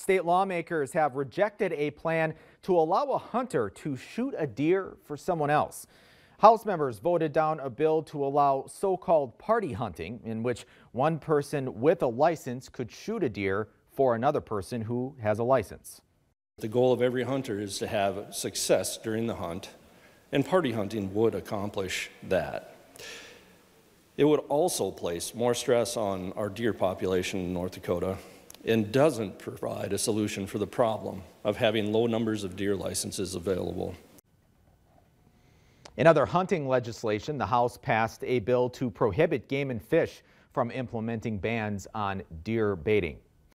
State lawmakers have rejected a plan to allow a hunter to shoot a deer for someone else. House members voted down a bill to allow so-called party hunting, in which one person with a license could shoot a deer for another person who has a license. The goal of every hunter is to have success during the hunt, and party hunting would accomplish that. It would also place more stress on our deer population in North Dakota and doesn't provide a solution for the problem of having low numbers of deer licenses available. In other hunting legislation, the House passed a bill to prohibit Game and Fish from implementing bans on deer baiting.